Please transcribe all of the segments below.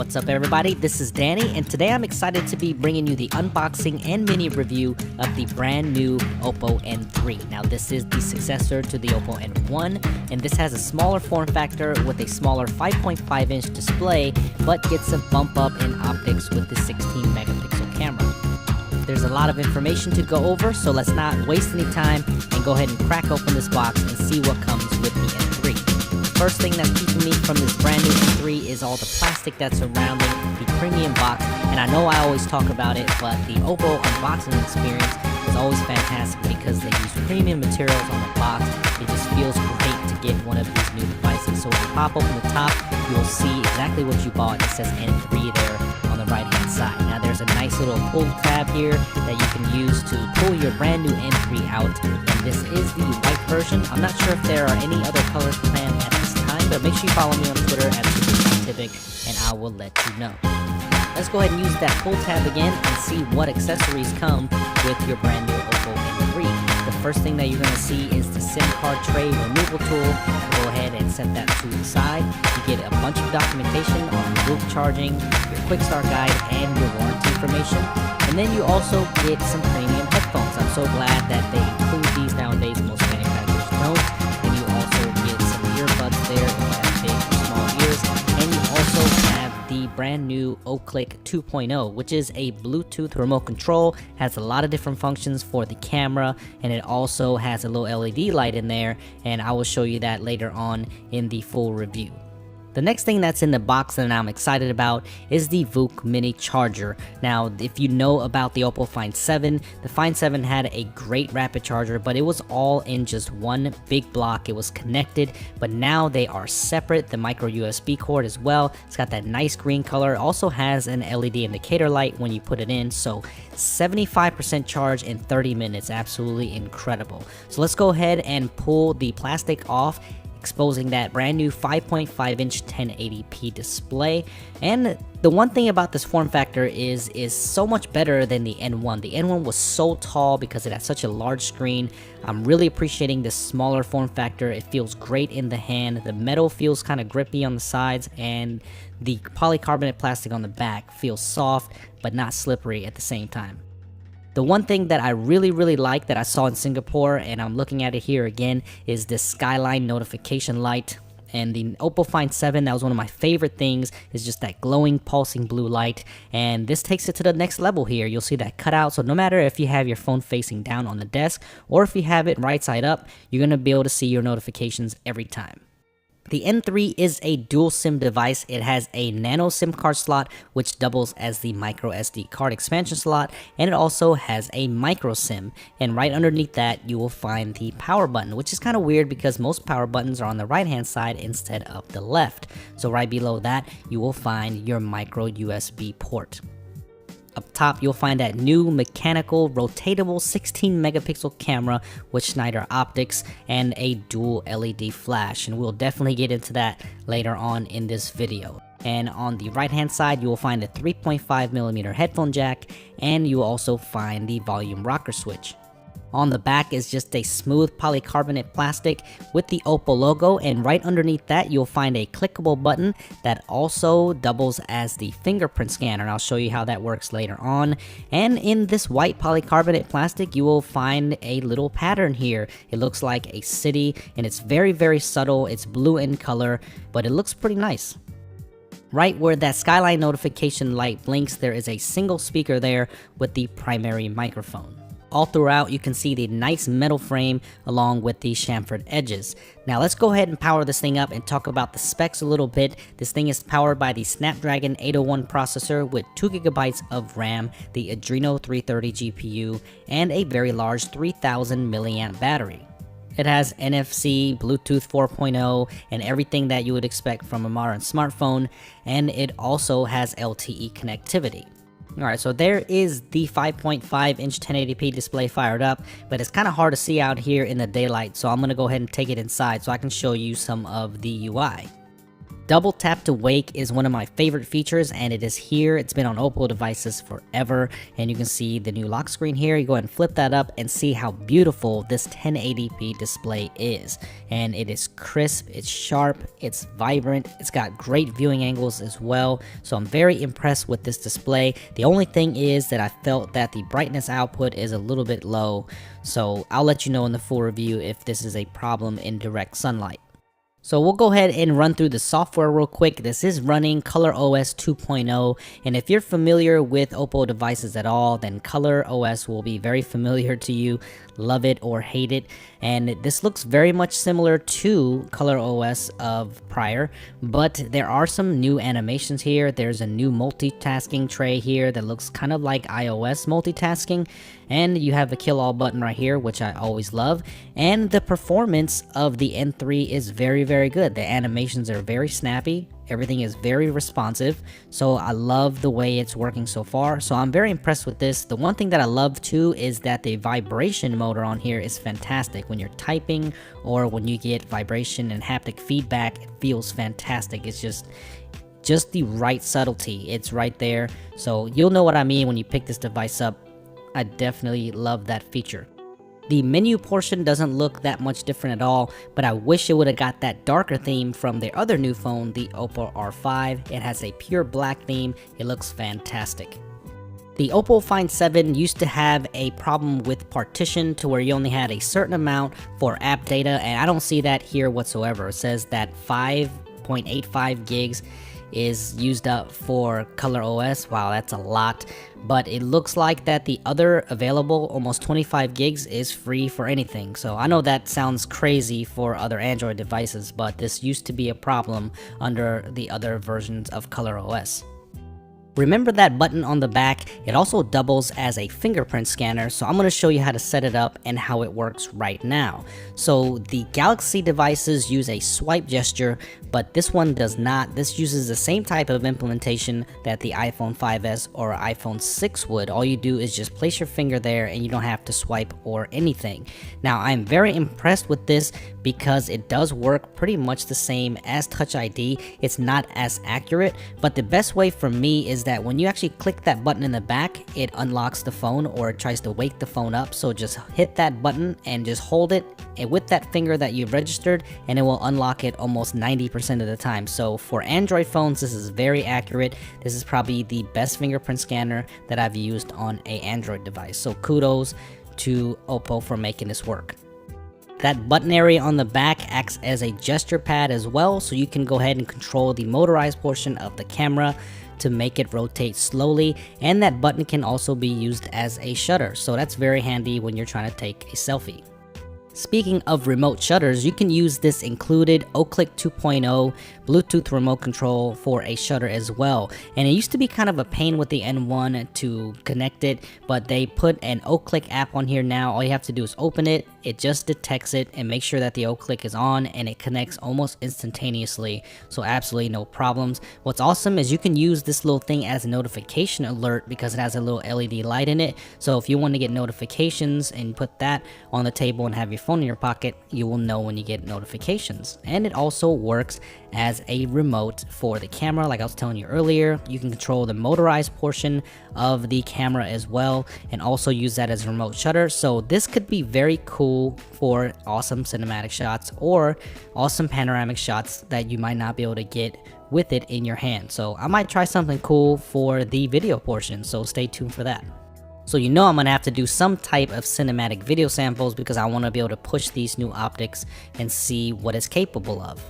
What's up everybody, this is Danny, and today I'm excited to be bringing you the unboxing and mini review of the brand new Oppo N3. Now this is the successor to the Oppo N1, and this has a smaller form factor with a smaller 5.5 inch display, but gets a bump up in optics with the 16 megapixel camera. There's a lot of information to go over, so let's not waste any time and go ahead and crack open this box and see what comes with the N3. First thing that's keeping me from this brand new N3 is all the plastic that's surrounding the premium box, and I know I always talk about it, but the Oppo unboxing experience is always fantastic because they use premium materials on the box. It just feels great to get one of these new devices. So when you pop open the top, you'll see exactly what you bought. It says N3 there on the right hand side. Now there's a nice little pull tab here that you can use to pull your brand new N3 out, and this is the white version. I'm not sure if there are any other colors planned at this time, but make sure you follow me on Twitter at @SuperScientific and I will let you know. Let's go ahead and use that pull tab again and see what accessories come with your brand new Oppo N3. The first thing that you're going to see is the SIM card tray removal tool. Go ahead and set that to the side. You get a bunch of documentation on VOOC charging, your quick start guide, and your warranty information. And then you also get some premium headphones. I'm so glad that they include these nowadays. Most manufacturers don't. And you also get some earbuds there if you have big or small ears. And you also have the brand new OClick 2.0, which is a Bluetooth remote control. Has a lot of different functions for the camera, and it also has a little LED light in there, and I will show you that later on in the full review. The next thing that's in the box that I'm excited about is the VOOC mini charger. Now, if you know about the Oppo Find 7, the Find 7 had a great rapid charger, but it was all in just one big block. It was connected, but now they are separate. The micro USB cord as well. It's got that nice green color. It also has an LED indicator light when you put it in, so 75% charge in 30 minutes. Absolutely incredible. So let's go ahead and pull the plastic off, exposing that brand new 5.5 inch 1080p display. And the one thing about this form factor is so much better than the N1. The N1 was so tall because it had such a large screen. I'm really appreciating this smaller form factor. It feels great in the hand. The metal feels kind of grippy on the sides, and the polycarbonate plastic on the back feels soft but not slippery at the same time. The one thing that I really like that I saw in Singapore, and I'm looking at it here again, is this skyline notification light. And the Oppo Find 7, that was one of my favorite things, is just that glowing, pulsing blue light. And this takes it to the next level here. You'll see that cutout, so no matter if you have your phone facing down on the desk, or if you have it right side up, you're going to be able to see your notifications every time. The N3 is a dual SIM device. It has a nano SIM card slot, which doubles as the micro SD card expansion slot, and it also has a micro SIM. And right underneath that, you will find the power button, which is kind of weird because most power buttons are on the right hand side instead of the left. So right below that, you will find your micro USB port. Up top, you'll find that new mechanical rotatable 16 megapixel camera with Schneider optics and a dual LED flash, and we'll definitely get into that later on in this video. And on the right hand side, you will find a 3.5mm headphone jack, and you will also find the volume rocker switch. On the back is just a smooth polycarbonate plastic with the Oppo logo, and right underneath that you'll find a clickable button that also doubles as the fingerprint scanner, and I'll show you how that works later on. And in this white polycarbonate plastic, you will find a little pattern here. It looks like a city, and it's very subtle. It's blue in color, but it looks pretty nice. Right where that skyline notification light blinks, there is a single speaker there with the primary microphone. All throughout, you can see the nice metal frame along with the chamfered edges. Now let's go ahead and power this thing up and talk about the specs a little bit. This thing is powered by the Snapdragon 801 processor with 2GB of RAM, the Adreno 330 GPU, and a very large 3000 milliamp battery. It has NFC, Bluetooth 4.0, and everything that you would expect from a modern smartphone, and it also has LTE connectivity. Alright, so there is the 5.5 inch 1080p display fired up, but it's kind of hard to see out here in the daylight, so I'm going to go ahead and take it inside so I can show you some of the UI. Double tap to wake is one of my favorite features, and it is here. It's been on Oppo devices forever, and you can see the new lock screen here. You go ahead and flip that up and see how beautiful this 1080p display is. And it is crisp, it's sharp, it's vibrant, it's got great viewing angles as well. So I'm very impressed with this display. The only thing is that I felt that the brightness output is a little bit low, so I'll let you know in the full review if this is a problem in direct sunlight. So we'll go ahead and run through the software real quick. This is running ColorOS 2.0, and if you're familiar with Oppo devices at all, then ColorOS will be very familiar to you. Love it or hate it. And this looks very much similar to ColorOS of prior, but there are some new animations here. There's a new multitasking tray here that looks kind of like iOS multitasking, and you have the kill all button right here, which I always love. And the performance of the N3 is very good. The animations are very snappy. Everything is very responsive, so I love the way it's working so far. So I'm very impressed with this. The one thing that I love too is that the vibration motor on here is fantastic. When you're typing or when you get vibration and haptic feedback, it feels fantastic. It's just the right subtlety. It's right there. So you'll know what I mean when you pick this device up. I definitely love that feature. The menu portion doesn't look that much different at all, but I wish it would have got that darker theme from their other new phone, the Oppo R5. It has a pure black theme. It looks fantastic. The Oppo Find 7 used to have a problem with partition to where you only had a certain amount for app data, and I don't see that here whatsoever. It says that 5.85 gigs is used up for ColorOS. Wow, that's a lot. But it looks like that the other available, almost 25 gigs, is free for anything. So I know that sounds crazy for other Android devices, but this used to be a problem under the other versions of ColorOS. Remember that button on the back? It also doubles as a fingerprint scanner, so I'm going to show you how to set it up and how it works right now. So the Galaxy devices use a swipe gesture, but this one does not. This uses the same type of implementation that the iPhone 5s or iPhone 6 would. All you do is just place your finger there and you don't have to swipe or anything. Now I'm very impressed with this because it does work pretty much the same as Touch ID. It's not as accurate, but the best way for me is that when you actually click that button in the back, it unlocks the phone or it tries to wake the phone up. So just hit that button and just hold it and with that finger that you've registered, and it will unlock it almost 90% of the time. So for Android phones, this is very accurate. This is probably the best fingerprint scanner that I've used on an Android device. So kudos to Oppo for making this work. That button area on the back acts as a gesture pad as well, so you can go ahead and control the motorized portion of the camera to make it rotate slowly, and that button can also be used as a shutter, so that's very handy when you're trying to take a selfie. Speaking of remote shutters, you can use this included OClick 2.0 Bluetooth remote control for a shutter as well. And it used to be kind of a pain with the N1 to connect it, but they put an OClick app on here now. All you have to do is open it, it just detects it and make sure that the OClick is on, and it connects almost instantaneously, so absolutely no problems. What's awesome is you can use this little thing as a notification alert because it has a little LED light in it. So if you want to get notifications and put that on the table and have your phone in your pocket, you will know when you get notifications. And it also works as a remote for the camera. Like I was telling you earlier, you can control the motorized portion of the camera as well, and also use that as a remote shutter. So this could be very cool for awesome cinematic shots or awesome panoramic shots that you might not be able to get with it in your hand. So I might try something cool for the video portion, so stay tuned for that. So you know I'm going to have to do some type of cinematic video samples because I want to be able to push these new optics and see what it's capable of.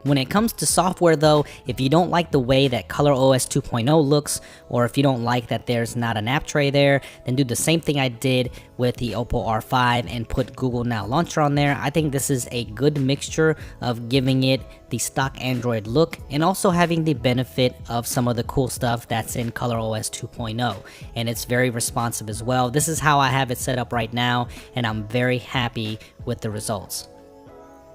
When it comes to software though, if you don't like the way that ColorOS 2.0 looks, or if you don't like that there's not an app tray there, then do the same thing I did with the Oppo R5 and put Google Now Launcher on there. I think this is a good mixture of giving it the stock Android look and also having the benefit of some of the cool stuff that's in ColorOS 2.0. And it's very responsive as well. This is how I have it set up right now, and I'm very happy with the results.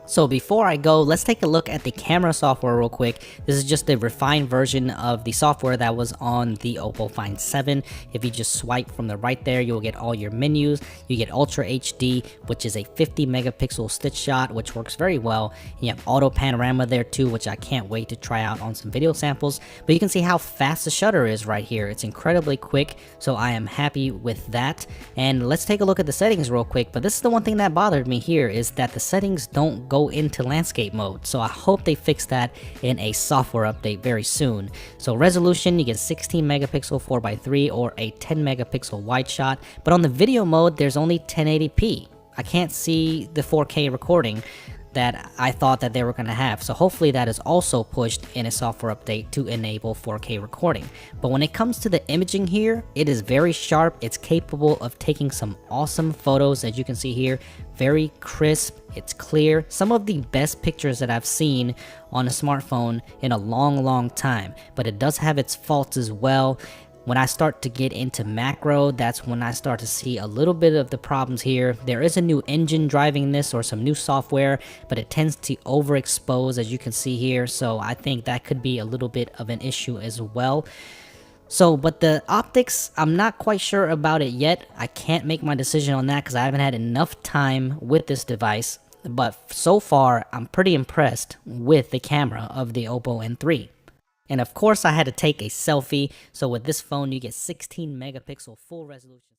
So before I go, let's take a look at the camera software real quick. This is just a refined version of the software that was on the Oppo Find 7. If you just swipe from the right there, you'll get all your menus. You get Ultra HD, which is a 50 megapixel stitch shot, which works very well. And you have auto panorama there too, which I can't wait to try out on some video samples. But you can see how fast the shutter is right here. It's incredibly quick, so I am happy with that. And let's take a look at the settings real quick. But this is the one thing that bothered me here, is that the settings don't go into landscape mode, so I hope they fix that in a software update very soon. So resolution, you get 16 megapixel 4x3 or a 10 megapixel wide shot, but on the video mode there's only 1080p. I can't see the 4K recording that I thought that they were going to have, so hopefully that is also pushed in a software update to enable 4K recording. But when it comes to the imaging here, it is very sharp. It's capable of taking some awesome photos, as you can see here. Very crisp, it's clear. Some of the best pictures that I've seen on a smartphone in a long time, but it does have its faults as well. When I start to get into macro, that's when I start to see a little bit of the problems here. There is a new engine driving this, or some new software, but it tends to overexpose, as you can see here. So I think that could be a little bit of an issue as well. So, but the optics, I'm not quite sure about it yet. I can't make my decision on that because I haven't had enough time with this device. But so far, I'm pretty impressed with the camera of the Oppo N3. And of course I had to take a selfie, so with this phone you get 16 megapixel full resolution.